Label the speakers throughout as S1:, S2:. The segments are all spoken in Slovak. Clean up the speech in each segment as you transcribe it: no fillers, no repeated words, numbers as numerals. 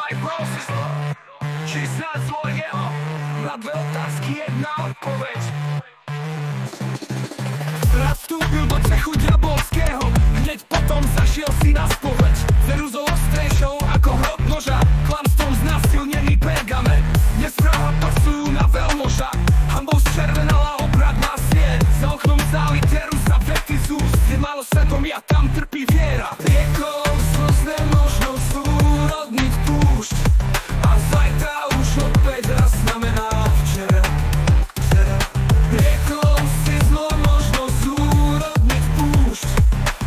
S1: Či snáď svojho, na dve otázky jedna odpoveď. Raz vstúpil do cechu diabolského, hneď potom zašiel si na spoveď. Veru zo ostrejšou ako hrob noža, klamstvom znásilnený pergamen. Nesprava pasujú na veľmoža, hanbou zčervenala obradná sieň. Za oknom záli teru sa vety z úst, kde malo svedomia, tam trpí viera. Riekou slzné možno súrodniť púšť, a zajtra už opäť raz znamená včera. Riekou si zlo možno súrodniť púšť,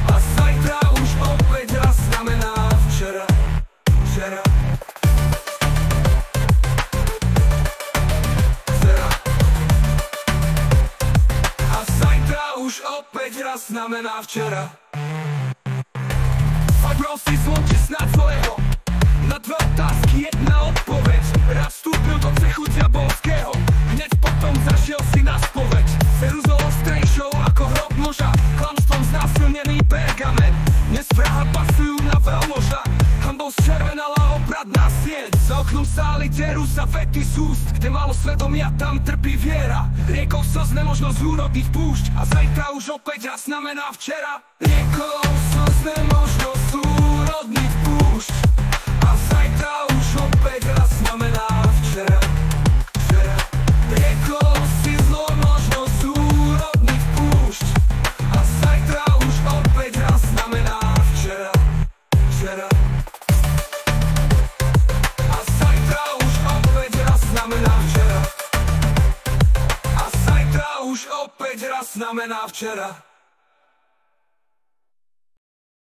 S1: a zajtra už opäť raz znamená včera. A zajtra už opäť raz znamená včera. Fakt si zlomte snáď svojho, na dve otázky jedna odpoveď. Raz vstúpil do cechu diabolského, hneď potom zašiel si na spoveď. Veru zo ostrejšou ako hrob noža, klamstvom znásilnený pergamen. Nespraha pasujú na veľmoža, hanbou zčervenala obradná sieť. Za oknom sály deru sa vety z úst, kde malo svedomia, tam trpí viera. Riekou slz nemožno zúrodiť púšť, a zajtra už opäť raz znamená včera. Riekou slz nemožno zúrodniť púšť, a zajtra už opäť raz znamená včera. Riekou si zlo možno zúrodniť púšť, a zajtra už opäť raz znamená včera. A zajtra už opäť raz znamená včera. A zajtra už opäť raz znamená včera.